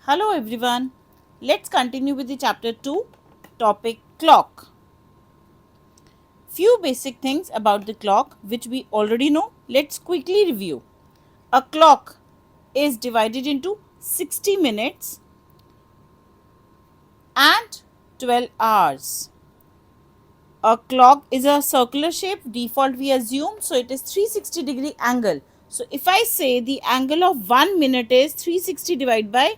Hello everyone. Let's continue with the chapter 2 topic clock. Few basic things about the clock which we already know. Let's quickly review. A clock is divided into 60 minutes and 12 hours. A clock is a circular shape, default we assume, so it is 360-degree angle. So if I say the angle of 1 minute is 360 divided by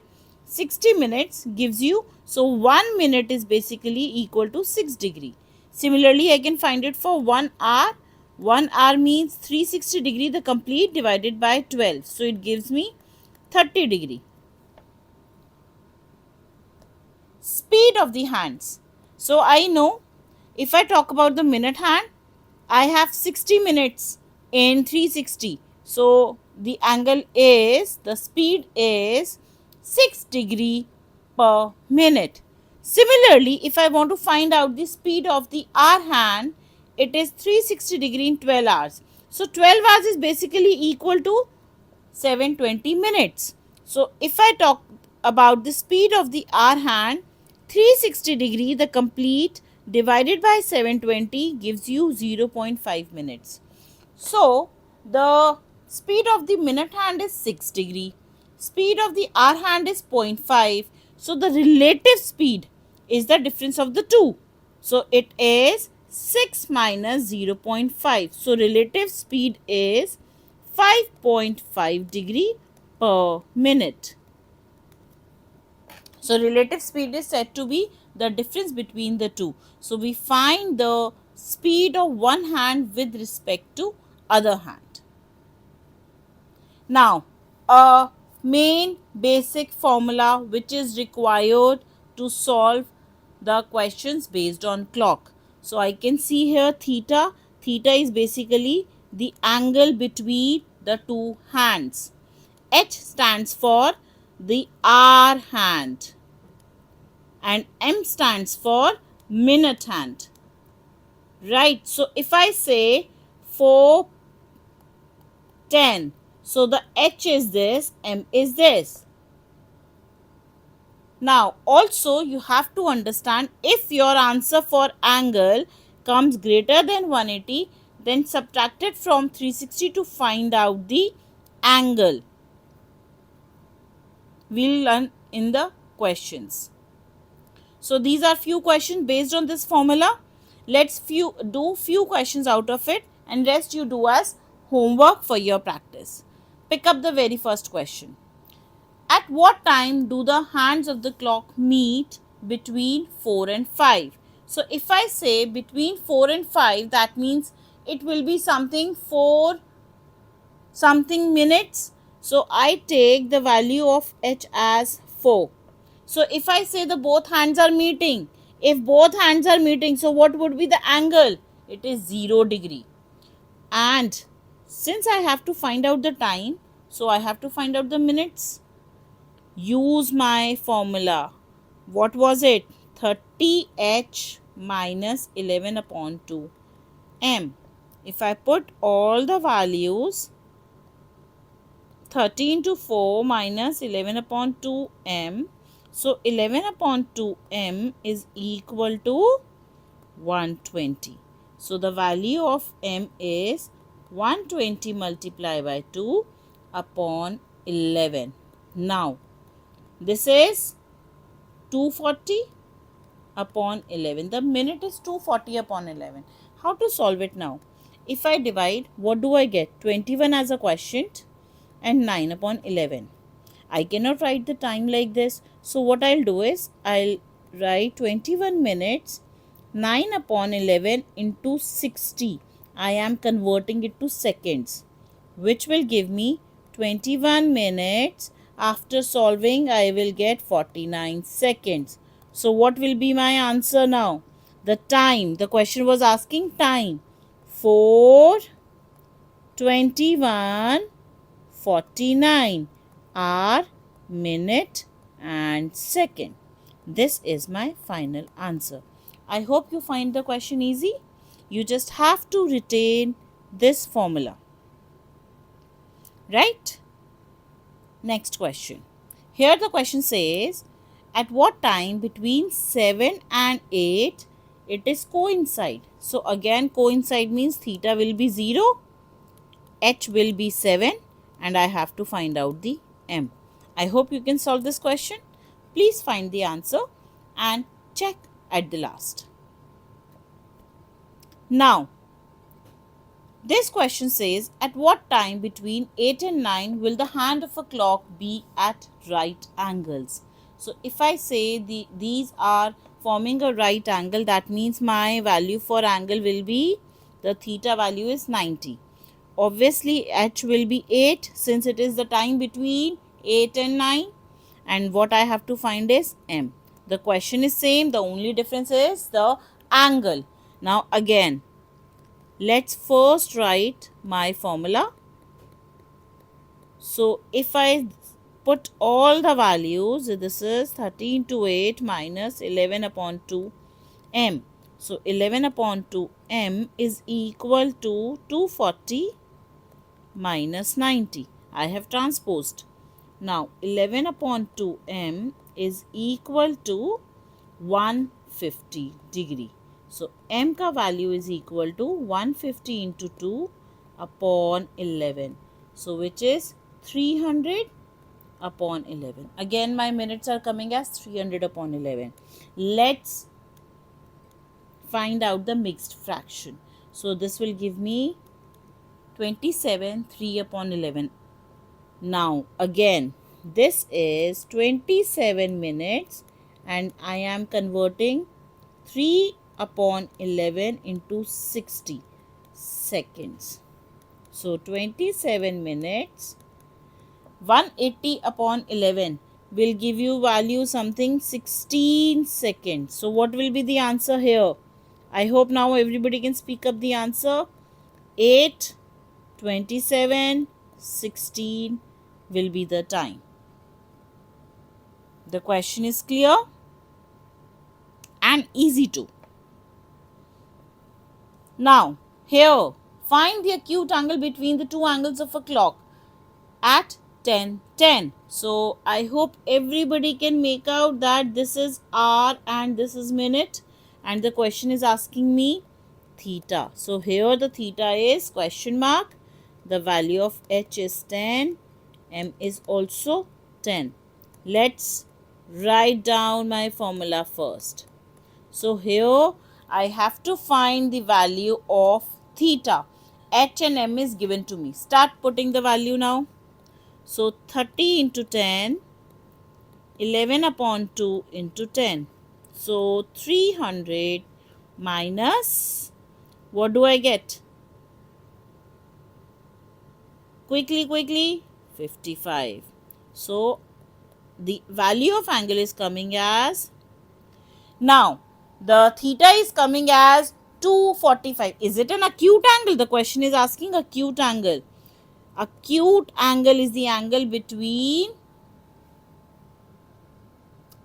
60 minutes gives you, so 1 minute is basically equal to 6 degree. Similarly, I can find it for 1 hour. 1 hour means 360 degree the complete divided by 12. So it gives me 30 degree. Speed of the hands. So I know if I talk about the minute hand, I have 60 minutes in 360. So the angle is, the speed is 6 degree per minute. Similarly, if I want to find out the speed of the hour hand, it is 360 degree in 12 hours. So 12 hours is basically equal to 720 minutes. So if I talk about the speed of the hour hand, 360 degree the complete divided by 720 gives you 0.5 minutes. So the speed of the minute hand is 6 degree. Speed of the hour hand is 0.5. So the relative speed is the difference of the two. So it is 6 minus 0.5. So relative speed is 5.5 degree per minute. So relative speed is said to be the difference between the two. So we find the speed of one hand with respect to other hand. Now, a main basic formula which is required to solve the questions based on clock. So I can see here theta. Theta is basically the angle between the two hands. H stands for the hour hand and M stands for minute hand. Right. So if I say 4:10, so the H is this, M is this. Now also you have to understand, if your answer for angle comes greater than 180, then subtract it from 360 to find out the angle. We'll learn in the questions. So these are few questions based on this formula. Let's do few questions out of it, and rest you do as homework for your practice. Pick up the very first question. At what time do the hands of the clock meet between 4 and 5? So if I say between 4 and 5, that means it will be something 4 something minutes. So I take the value of H as 4. So if I say the both hands are meeting, if both hands are meeting, so what would be the angle? It is 0 degree. And since I have to find out the time, so I have to find out the minutes. Use my formula. What was it? 30H minus 11 upon 2 M. If I put all the values, 30 into 4 minus 11 upon 2 M. So 11 upon 2 M is equal to 120. So the value of M is 120 multiplied by 2 upon 11. Now this is 240 upon 11. The minute is 240 upon 11. How to solve it now? If I divide, what do I get? 21 as a quotient and 9 upon 11. I cannot write the time like this. So what I'll do is, I'll write 21 minutes 9 upon 11 into 60. I am converting it to seconds, which will give me 21 minutes. After solving, I will get 49 seconds. So what will be my answer now? The time. The question was asking time. 4:21 49 hour, minute and second. This is my final answer. I hope you find the question easy. You just have to retain this formula. Right? Next question. Here the question says, at what time between 7 and 8 it is coincide? So again, coincide means theta will be 0, h will be 7, and I have to find out the m. I hope you can solve this question. Please find the answer and check at the last. Now, this question says, at what time between 8 and 9 will the hand of a clock be at right angles? So, if I say these are forming a right angle, that means my value for angle will be, the theta value is 90. Obviously, h will be 8 since it is the time between 8 and 9. And what I have to find is m. The question is same, the only difference is the angle. Now, again, let's first write my formula. So, if I put all the values, this is 13 to 8 minus 11 upon 2 m. So, 11 upon 2 m is equal to 240 minus 90. I have transposed. Now, 11 upon 2 m is equal to 150 degree. So, m का value is equal to 150 into 2 upon 11. So, which is 300 upon 11. Again, my minutes are coming as 300 upon 11. Let's find out the mixed fraction. So, this will give me 27, 3 upon 11. Now, again, this is 27 minutes and I am converting 3 upon 11 into 60 seconds. So, 27 minutes, 180 upon 11 will give you value something 16 seconds. So, what will be the answer here? I hope now everybody can speak up the answer. 8, 27, 16 will be the time. The question is clear and easy too. Now, here, find the acute angle between the two angles of a clock at 10:10. So, I hope everybody can make out that this is hour and this is minute, and the question is asking me theta. So, here the theta is question mark, the value of h is 10, m is also 10. Let's write down my formula first. So, here I have to find the value of theta. H and m is given to me. Start putting the value now. So, 30 into 10, 11 upon 2 into 10. So, 300 minus, what do I get? Quickly, 55. So, the value of angle is coming as, now, the theta is coming as 245. Is it an acute angle? The question is asking acute angle. Acute angle is the angle between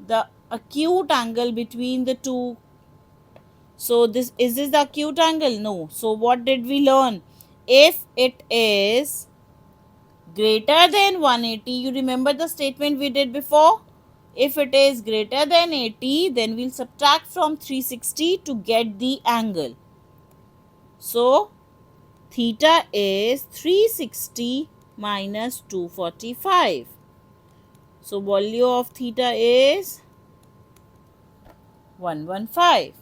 the two. So, is this the acute angle? No. So, what did we learn? If it is greater than 180, you remember the statement we did before? If it is greater than 80, then we'll subtract from 360 to get the angle. So, theta is 360 minus 245. So, value of theta is 115.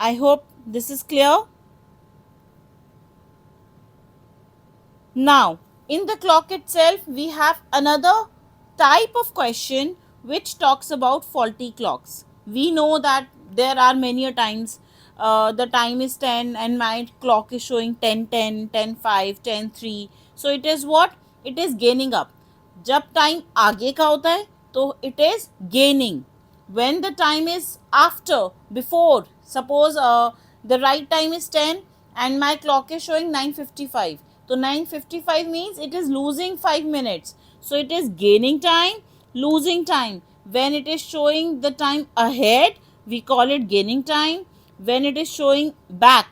I hope this is clear. Now, in the clock itself, we have another type of question which talks about faulty clocks. We know that there are many a times the time is 10 and my clock is showing 10:10, 10:05, 10:03. So it is what? It is gaining up. जब time आगे का होता है तो it is gaining. When the time is after, before, suppose the right time is 10 and my clock is showing 9:55. So 9:55 means it is losing 5 minutes. So it is gaining time, losing time. When it is showing the time ahead, we call it gaining time. When it is showing back,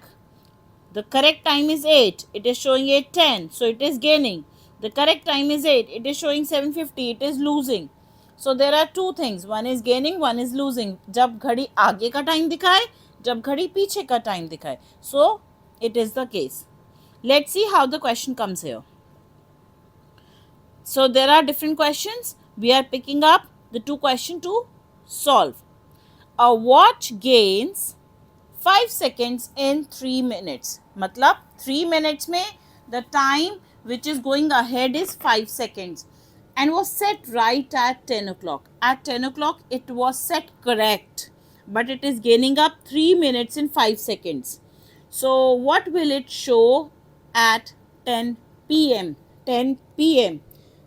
the correct time is 8. It is showing 8:10. So it is gaining. The correct time is 8. It is showing 7:50. It is losing. So there are two things. One is gaining, one is losing. जब घड़ी आगे का time दिखाए, जब घड़ी पीछे का time दिखाए. So it is the case. Let's see how the question comes here. So there are different questions. We are picking up the two questions to solve. A watch gains 5 seconds in 3 minutes. मतलब 3 minutes में the time which is going ahead is 5 seconds and was set right at 10 o'clock. At 10 o'clock it was set correct, but it is gaining up 3 minutes in 5 seconds. So what will it show at 10 p.m.? 10 p.m.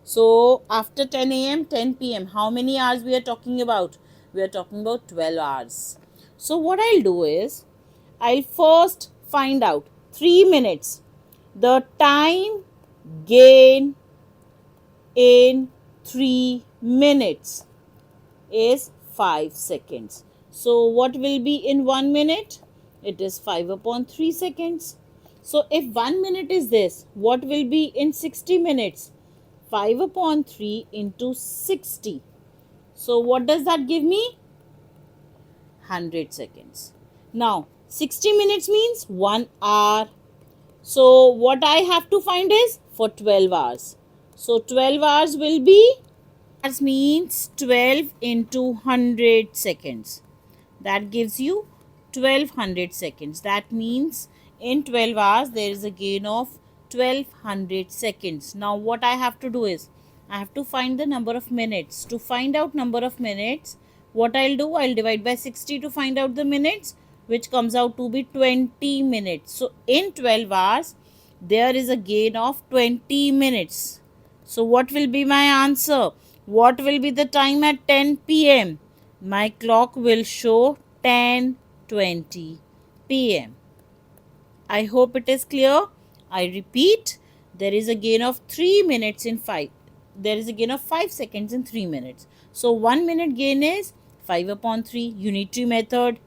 So after 10 a.m., 10 p.m. How many hours we are talking about? We are talking about 12 hours. So what I'll do is, I'll first find out 3 minutes. The time gain in 3 minutes is 5 seconds. So what will be in 1 minute? It is 5 upon 3 seconds. So if 1 minute is this, what will be in 60 minutes? 5 upon 3 into 60. So what does that give me? 100 seconds. Now 60 minutes means 1 hour. So what I have to find is for 12 hours. So 12 hours will be, hours means 12 into 100 seconds. That gives you 1200 seconds. That means in 12 hours there is a gain of 1200 seconds. Now what I have to do is, I have to find the number of minutes. To find out number of minutes, what I'll do, I'll divide by 60 to find out the minutes, which comes out to be 20 minutes. So in 12 hours there is a gain of 20 minutes. So what will be my answer? What will be the time at 10 p.m.? My clock will show 10:20 p.m. I hope it is clear. I repeat, there is a gain of 3 minutes in 5. There is a gain of 5 seconds in 3 minutes. So 1 minute gain is 5 upon 3, unitary method.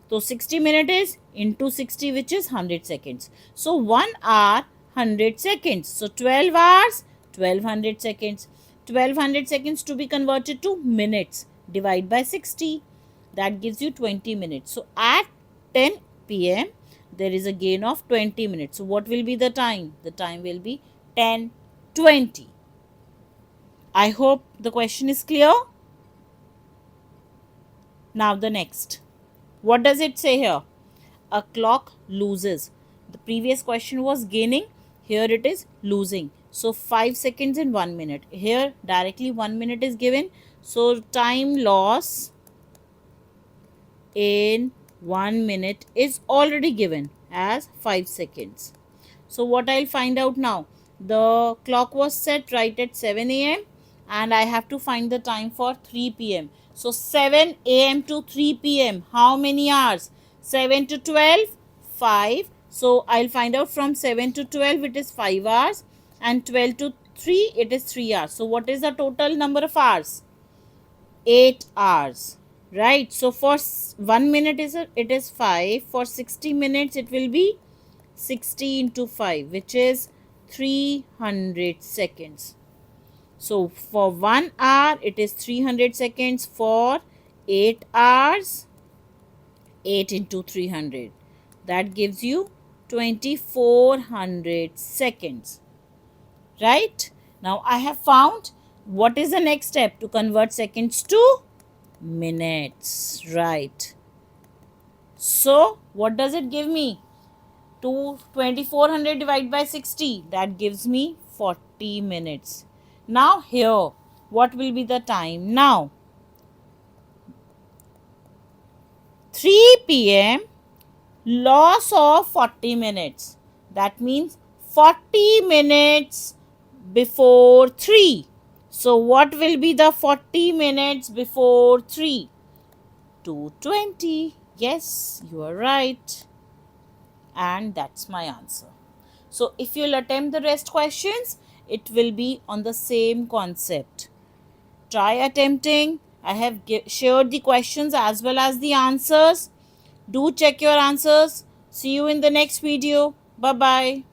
So 60 minutes is into 60, which is 100 seconds. So 1 hour, 100 seconds. So 12 hours, 1200 seconds. 1200 seconds to be converted to minutes. Divide by 60. That gives you 20 minutes. So at 10 p.m. there is a gain of 20 minutes. So what will be the time? The time will be 10:20. I hope the question is clear. Now the next. What does it say here? A clock loses. The previous question was gaining. Here it is losing. So 5 seconds in 1 minute. Here directly 1 minute is given. So time loss in 1 minute is already given as 5 seconds. So what I'll find out now? The clock was set right at 7 a.m. and I have to find the time for 3 p.m. So 7 a.m. to 3 p.m. How many hours? 7 to 12, 5. So I'll find out from 7 to 12 it is 5 hours and 12 to 3 it is 3 hours. So what is the total number of hours? 8 hours. Right. So for 1 minute it is 5. For 60 minutes it will be 60 into 5, which is 300 seconds. So for 1 hour it is 300 seconds. For 8 hours, 8 into 300, that gives you 2400 seconds. Right. Now I have found what is the next step to convert seconds to minutes. Right. So what does it give me? 2400 divided by 60, that gives me 40 minutes. Now here, what will be the time? Now 3 p.m. loss of 40 minutes. That means 40 minutes before 3. So what will be the 40 minutes before 3? 2:20. Yes, you are right. And that's my answer. So if you'll attempt the rest questions, it will be on the same concept. Try attempting. I have shared the questions as well as the answers. Do check your answers. See you in the next video. Bye-bye.